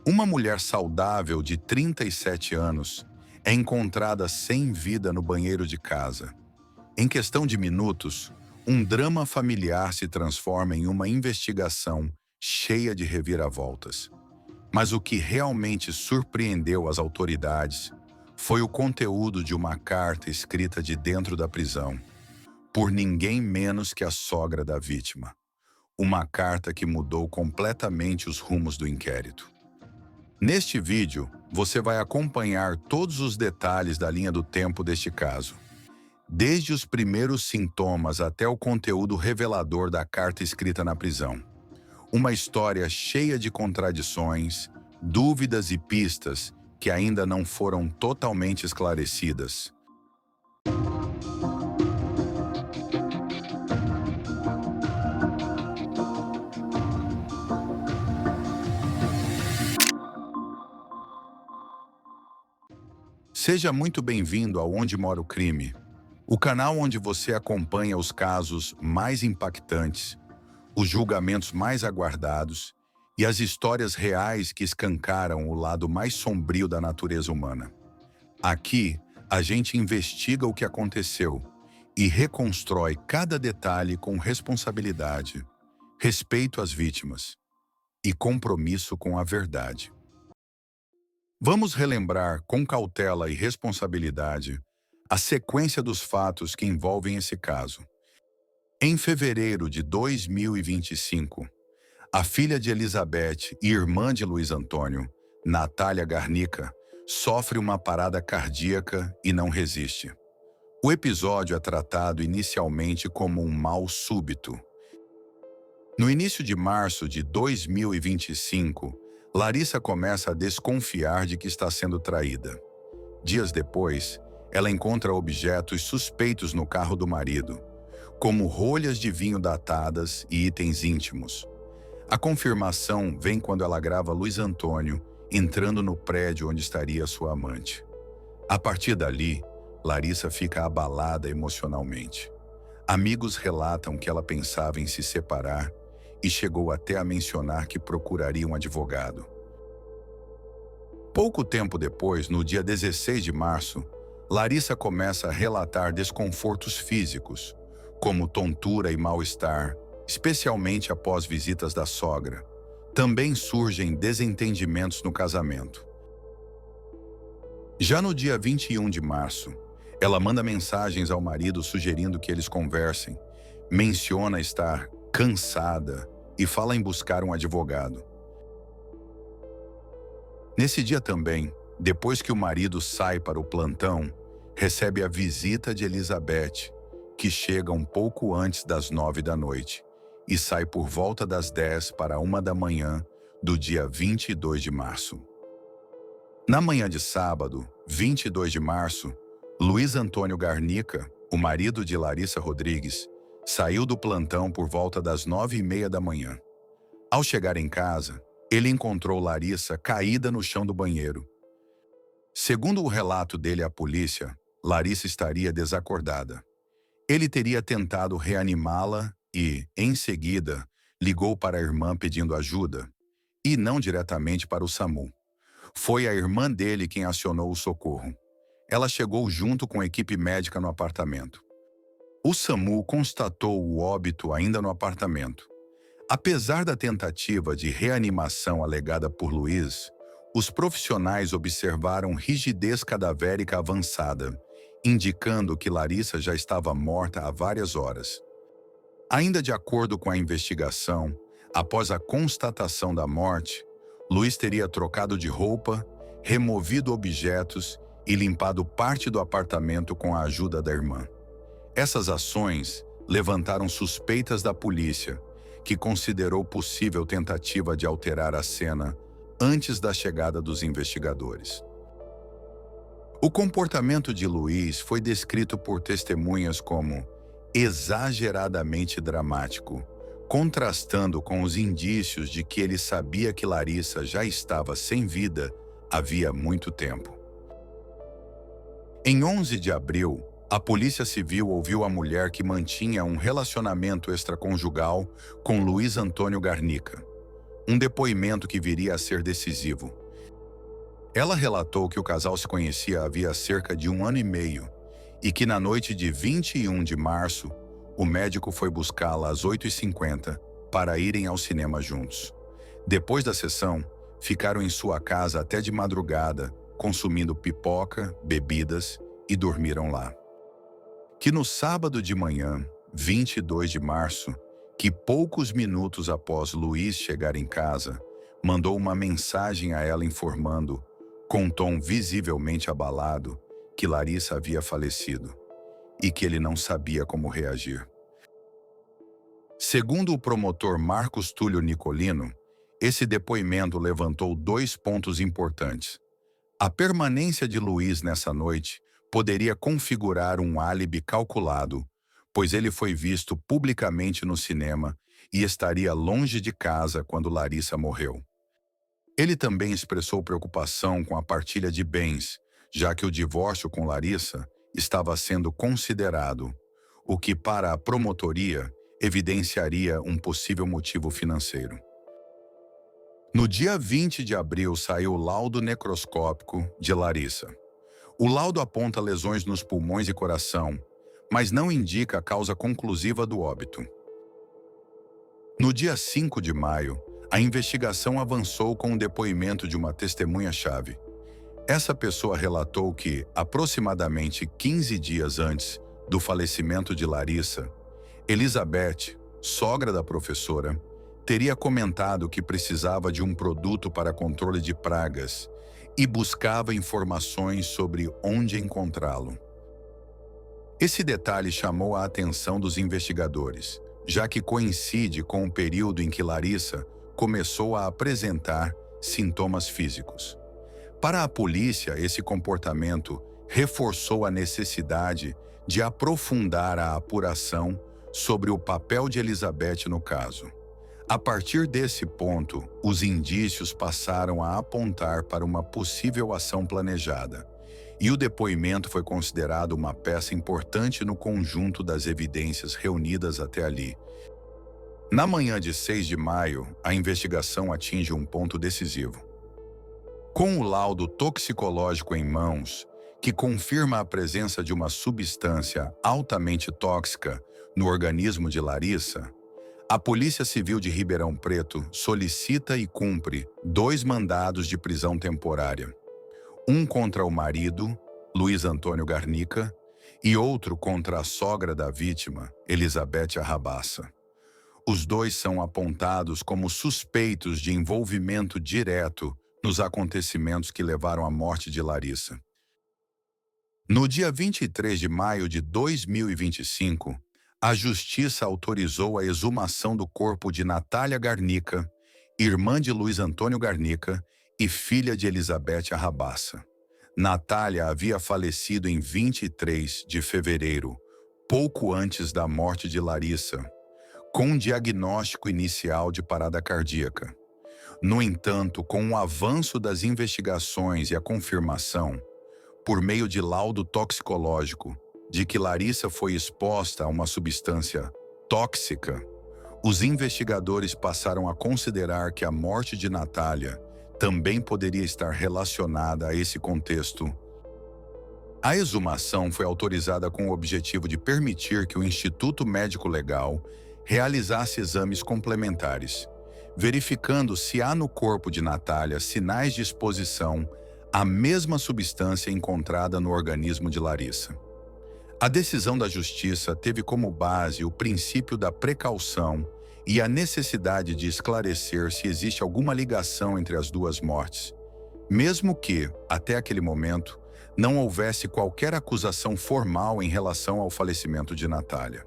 Uma mulher saudável de 37 anos é encontrada sem vida no banheiro de casa. Em questão de minutos, um drama familiar se transforma em uma investigação cheia de reviravoltas. Mas o que realmente surpreendeu as autoridades foi o conteúdo de uma carta escrita de dentro da prisão, por ninguém menos que a sogra da vítima. Uma carta que mudou completamente os rumos do inquérito. Neste vídeo, você vai acompanhar todos os detalhes da linha do tempo deste caso, desde os primeiros sintomas até o conteúdo revelador da carta escrita na prisão. Uma história cheia de contradições, dúvidas e pistas que ainda não foram totalmente esclarecidas. Seja muito bem-vindo ao Onde Mora o Crime, o canal onde você acompanha os casos mais impactantes, os julgamentos mais aguardados e as histórias reais que escancaram o lado mais sombrio da natureza humana. Aqui, a gente investiga o que aconteceu e reconstrói cada detalhe com responsabilidade, respeito às vítimas e compromisso com a verdade. Vamos relembrar com cautela e responsabilidade a sequência dos fatos que envolvem esse caso. Em fevereiro de 2025, a filha de Elizabeth e irmã de Luiz Antônio, Natália Garnica, sofre uma parada cardíaca e não resiste. O episódio é tratado inicialmente como um mal súbito. No início de março de 2025, Larissa começa a desconfiar de que está sendo traída. Dias depois, ela encontra objetos suspeitos no carro do marido, como rolhas de vinho datadas e itens íntimos. A confirmação vem quando ela grava Luiz Antônio entrando no prédio onde estaria sua amante. A partir dali, Larissa fica abalada emocionalmente. Amigos relatam que ela pensava em se separar e chegou até a mencionar que procuraria um advogado. Pouco tempo depois, no dia 16 de março, Larissa começa a relatar desconfortos físicos, como tontura e mal-estar, especialmente após visitas da sogra. Também surgem desentendimentos no casamento. Já no dia 21 de março, ela manda mensagens ao marido sugerindo que eles conversem, menciona estar cansada e fala em buscar um advogado. Nesse dia também, depois que o marido sai para o plantão, recebe a visita de Elizabeth, que chega um pouco antes das 9 da noite e sai por volta das 10 para 1 da manhã do dia 22 de março. Na manhã de sábado, 22 de março, Luiz Antônio Garnica, o marido de Larissa Rodrigues, saiu do plantão por volta das 9h30 da manhã. Ao chegar em casa, ele encontrou Larissa caída no chão do banheiro. Segundo o relato dele à polícia, Larissa estaria desacordada. Ele teria tentado reanimá-la e, em seguida, ligou para a irmã pedindo ajuda, e não diretamente para o SAMU. Foi a irmã dele quem acionou o socorro. Ela chegou junto com a equipe médica no apartamento. O SAMU constatou o óbito ainda no apartamento. Apesar da tentativa de reanimação alegada por Luiz, os profissionais observaram rigidez cadavérica avançada, indicando que Larissa já estava morta há várias horas. Ainda de acordo com a investigação, após a constatação da morte, Luiz teria trocado de roupa, removido objetos e limpado parte do apartamento com a ajuda da irmã. Essas ações levantaram suspeitas da polícia, que considerou possível tentativa de alterar a cena antes da chegada dos investigadores. O comportamento de Luiz foi descrito por testemunhas como exageradamente dramático, contrastando com os indícios de que ele sabia que Larissa já estava sem vida havia muito tempo. Em 11 de abril, a Polícia Civil ouviu a mulher que mantinha um relacionamento extraconjugal com Luiz Antônio Garnica. um depoimento que viria a ser decisivo. Ela relatou que o casal se conhecia havia cerca de 1 ano e meio e que na noite de 21 de março, o médico foi buscá-la às 8h50 para irem ao cinema juntos. Depois da sessão, ficaram em sua casa até de madrugada, consumindo pipoca, bebidas e dormiram lá. Que no sábado de manhã, 22 de março, que poucos minutos após Luiz chegar em casa, mandou uma mensagem a ela informando, com um tom visivelmente abalado, que Larissa havia falecido e que ele não sabia como reagir. Segundo o promotor Marcos Túlio Nicolino, esse depoimento levantou 2 pontos importantes. A permanência de Luiz nessa noite poderia configurar um álibi calculado, pois ele foi visto publicamente no cinema e estaria longe de casa quando Larissa morreu. Ele também expressou preocupação com a partilha de bens, já que o divórcio com Larissa estava sendo considerado, o que para a promotoria evidenciaria um possível motivo financeiro. No dia 20 de abril saiu o laudo necroscópico de Larissa. O laudo aponta lesões nos pulmões e coração, mas não indica a causa conclusiva do óbito. No dia 5 de maio, a investigação avançou com o depoimento de uma testemunha-chave. Essa pessoa relatou que, aproximadamente 15 dias antes do falecimento de Larissa, Elizabeth, sogra da professora, teria comentado que precisava de um produto para controle de pragas e buscava informações sobre onde encontrá-lo. Esse detalhe chamou a atenção dos investigadores, já que coincide com o período em que Larissa começou a apresentar sintomas físicos. Para a polícia, esse comportamento reforçou a necessidade de aprofundar a apuração sobre o papel de Elizabeth no caso. A partir desse ponto, os indícios passaram a apontar para uma possível ação planejada, e o depoimento foi considerado uma peça importante no conjunto das evidências reunidas até ali. Na manhã de 6 de maio, a investigação atinge um ponto decisivo. Com o laudo toxicológico em mãos, que confirma a presença de uma substância altamente tóxica no organismo de Larissa, a Polícia Civil de Ribeirão Preto solicita e cumpre 2 mandados de prisão temporária. Um contra o marido, Luiz Antônio Garnica, e outro contra a sogra da vítima, Elizabeth Arrabaça. Os 2 são apontados como suspeitos de envolvimento direto nos acontecimentos que levaram à morte de Larissa. No dia 23 de maio de 2025, a Justiça autorizou a exumação do corpo de Natália Garnica, irmã de Luiz Antônio Garnica e filha de Elizabeth Arrabaça. Natália havia falecido em 23 de fevereiro, pouco antes da morte de Larissa, com um diagnóstico inicial de parada cardíaca. No entanto, com o avanço das investigações e a confirmação, por meio de laudo toxicológico, de que Larissa foi exposta a uma substância tóxica, os investigadores passaram a considerar que a morte de Natália também poderia estar relacionada a esse contexto. A exumação foi autorizada com o objetivo de permitir que o Instituto Médico Legal realizasse exames complementares, verificando se há no corpo de Natália sinais de exposição à mesma substância encontrada no organismo de Larissa. A decisão da Justiça teve como base o princípio da precaução e a necessidade de esclarecer se existe alguma ligação entre as 2 mortes, mesmo que, até aquele momento, não houvesse qualquer acusação formal em relação ao falecimento de Natália.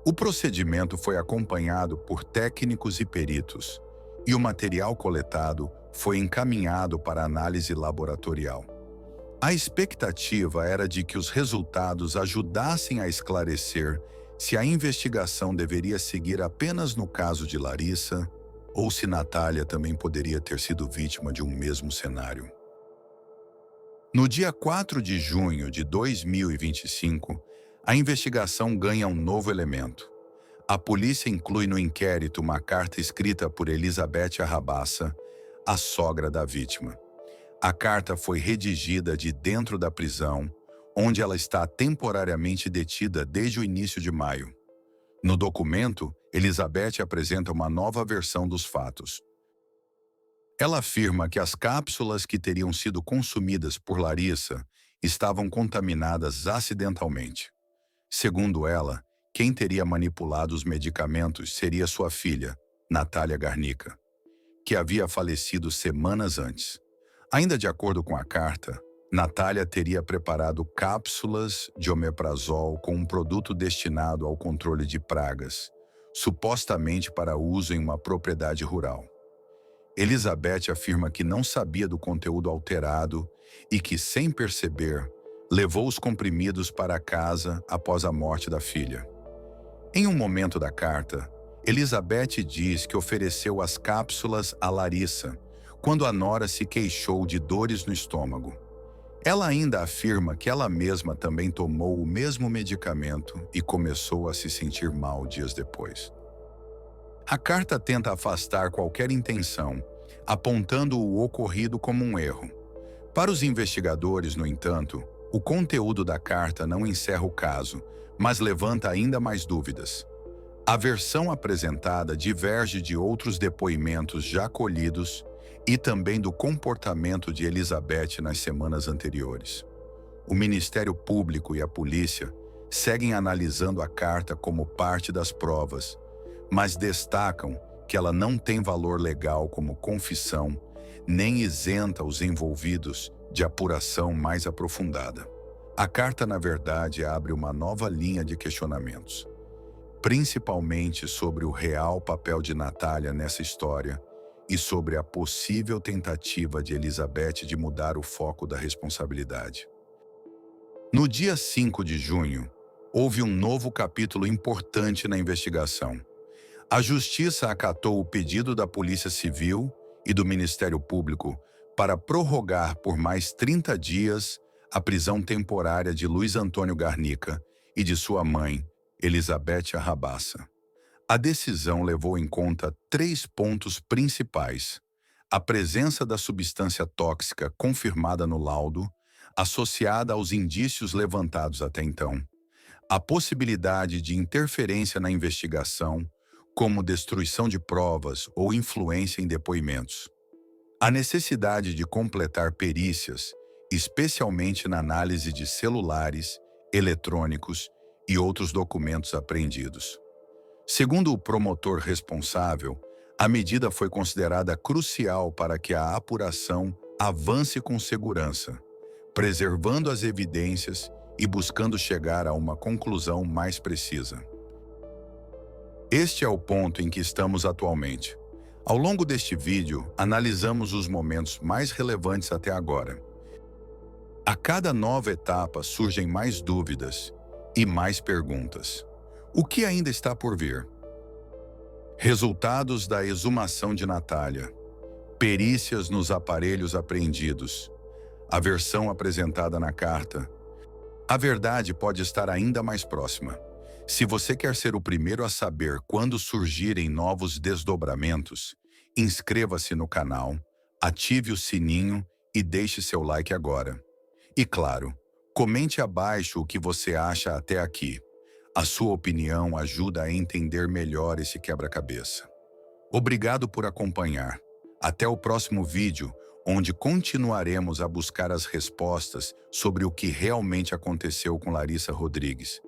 O procedimento foi acompanhado por técnicos e peritos, e o material coletado foi encaminhado para análise laboratorial. A expectativa era de que os resultados ajudassem a esclarecer se a investigação deveria seguir apenas no caso de Larissa ou se Natália também poderia ter sido vítima de um mesmo cenário. No dia 4 de junho de 2025, a investigação ganha um novo elemento: A polícia inclui no inquérito uma carta escrita por Elizabeth Arrabassa, a sogra da vítima. A carta foi redigida de dentro da prisão, onde ela está temporariamente detida desde o início de maio. No documento, Elizabeth apresenta uma nova versão dos fatos. Ela afirma que as cápsulas que teriam sido consumidas por Larissa estavam contaminadas acidentalmente. Segundo ela, quem teria manipulado os medicamentos seria sua filha, Natália Garnica, que havia falecido semanas antes. Ainda de acordo com a carta, Natália teria preparado cápsulas de omeprazol com um produto destinado ao controle de pragas, supostamente para uso em uma propriedade rural. Elizabeth afirma que não sabia do conteúdo alterado e que, sem perceber, levou os comprimidos para casa após a morte da filha. Em um momento da carta, Elizabeth diz que ofereceu as cápsulas a Larissa quando a nora se queixou de dores no estômago. Ela ainda afirma que ela mesma também tomou o mesmo medicamento e começou a se sentir mal dias depois. A carta tenta afastar qualquer intenção, apontando o ocorrido como um erro. Para os investigadores, no entanto, o conteúdo da carta não encerra o caso, mas levanta ainda mais dúvidas. A versão apresentada diverge de outros depoimentos já colhidos e também do comportamento de Elizabeth nas semanas anteriores. O Ministério Público e a polícia seguem analisando a carta como parte das provas, mas destacam que ela não tem valor legal como confissão, nem isenta os envolvidos de apuração mais aprofundada. A carta, na verdade, abre uma nova linha de questionamentos, principalmente sobre o real papel de Natália nessa história e sobre a possível tentativa de Elizabeth de mudar o foco da responsabilidade. No dia 5 de junho, houve um novo capítulo importante na investigação. A Justiça acatou o pedido da Polícia Civil e do Ministério Público para prorrogar por mais 30 dias a prisão temporária de Luiz Antônio Garnica e de sua mãe, Elizabeth Arrabassa. A decisão levou em conta 3 pontos principais: a presença da substância tóxica confirmada no laudo, associada aos indícios levantados até então, a possibilidade de interferência na investigação, como destruição de provas ou influência em depoimentos, a necessidade de completar perícias, especialmente na análise de celulares, eletrônicos e outros documentos apreendidos. Segundo o promotor responsável, a medida foi considerada crucial para que a apuração avance com segurança, preservando as evidências e buscando chegar a uma conclusão mais precisa. Este é o ponto em que estamos atualmente. Ao longo deste vídeo, analisamos os momentos mais relevantes até agora. A cada nova etapa surgem mais dúvidas e mais perguntas. O que ainda está por vir? Resultados da exumação de Natália. Perícias nos aparelhos apreendidos. A versão apresentada na carta. A verdade pode estar ainda mais próxima. Se você quer ser o primeiro a saber quando surgirem novos desdobramentos, inscreva-se no canal, ative o sininho e deixe seu like agora. E claro, comente abaixo o que você acha até aqui. A sua opinião ajuda a entender melhor esse quebra-cabeça. Obrigado por acompanhar. Até o próximo vídeo, onde continuaremos a buscar as respostas sobre o que realmente aconteceu com Larissa Rodrigues.